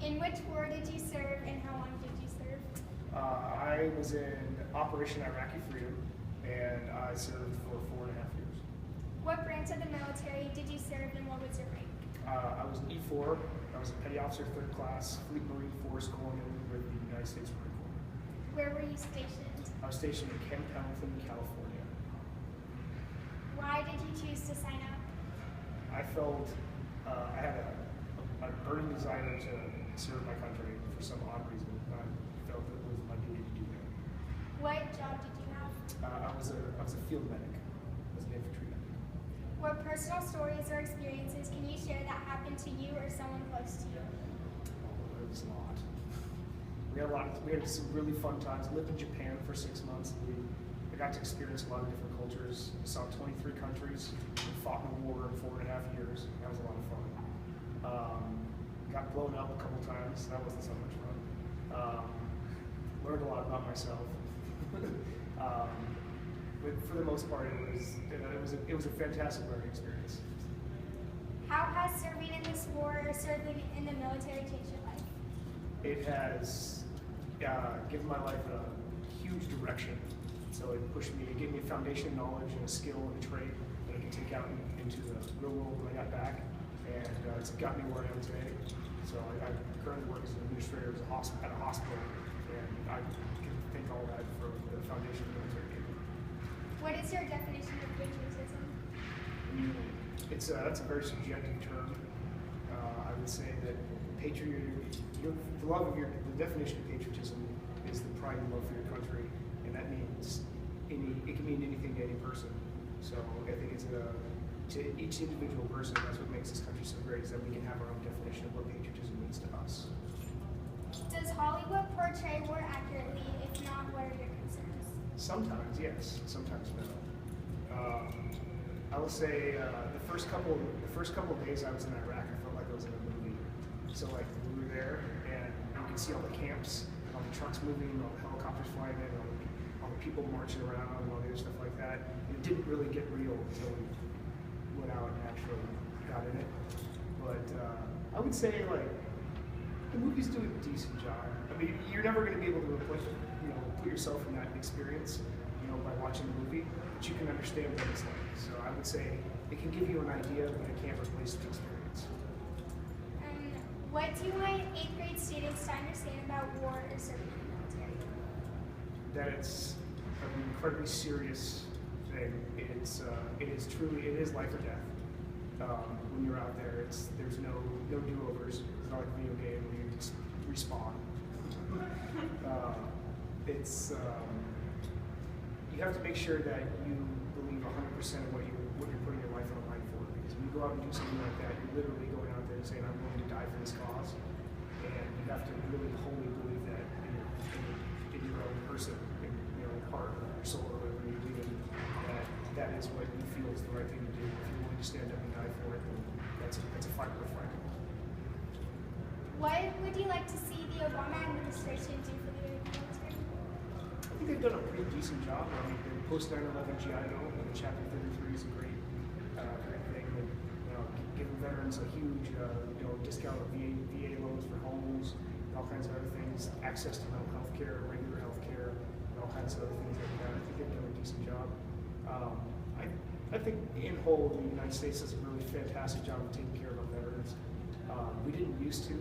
In which war did you serve and how long did you serve? I was in Operation Iraqi Freedom, and I served for 4.5 years. What branch of the military did you serve and what was your rank? I was an E4. I was a petty officer, third class, Fleet Marine Force, going in with the United States Marine Corps. Where were you stationed? I was stationed in Camp Pendleton, California. Why did you choose to sign up? I felt I had a burning desire to serve my country for some odd reason. I felt it was my duty to do that. What job did you have? I was a field medic. I was an infantry medic. What personal stories or experiences can you share that happened to you or someone close to you? There was a lot. We had some really fun times. I lived in Japan for 6 months. I got to experience a lot of different cultures. I saw 23 countries. We fought in a war in 4.5 years. That was a lot of fun. Got blown up a couple times. That wasn't so much fun. Learned a lot about myself. But for the most part, it was a fantastic learning experience. How has serving in this war or serving in the military changed your life? It has given my life a huge direction. So it pushed me, it gave me a foundation of knowledge and a skill and a trait that I can take out into the real world when I got back. And it's got me where I am today. So I currently work as an administrator at a hospital, and I can thank all that for the foundation the military gave me. What is your definition of patriotism? That's a very subjective term. I would say that the definition of patriotism is the pride and love for your country, and that means it can mean anything to any person. So I think it's to each individual person, that's what makes this country so great, is that we can have our own definition of what patriotism means to us. Does Hollywood portray war accurately? If not, what are your concerns? Sometimes, yes. Sometimes, no. I will say the first couple of days I was in Iraq, I felt like I was in a movie. So like we were there, and you could see all the camps, all the trucks moving, all the helicopters flying in, all the people marching around, and all the other stuff like that. And it didn't really get real until we went out and actually got in it. But I would say like the movies do a decent job. I mean, you're never going to be able to put yourself in that experience, by watching the movie, but you can understand what it's like. So I would say it can give you an idea, but it can't replace the experience. What do you want 8th grade students to understand about war or serving in the military? That it's an incredibly serious thing. It is life or death. When you're out there, there's no do-overs. It's not like a video game where you just respawn. You have to make sure that you believe 100% of what you're putting your life on the line for. Because when you go out and do something like that, you're literally going out there and saying, "I'm willing to die for this cause." And you have to really wholly believe that in your own person, in your own heart, or your soul, or whatever you're doing, that is what you feel is the right thing to do. If you're willing to stand up and die for it, then that's a fight worth fighting. What would you like to see the Obama administration do for the military? I think they've done a pretty decent job. I mean, the post 9/11 GI Bill and Chapter 33 is a great thing. And, giving veterans a huge, discount of VA loans for homes, and all kinds of other things, access to mental health care, regular health care, and all kinds of other things like that. I think they've done a decent job. I think in whole, the United States does a really fantastic job of taking care of our veterans. We didn't used to.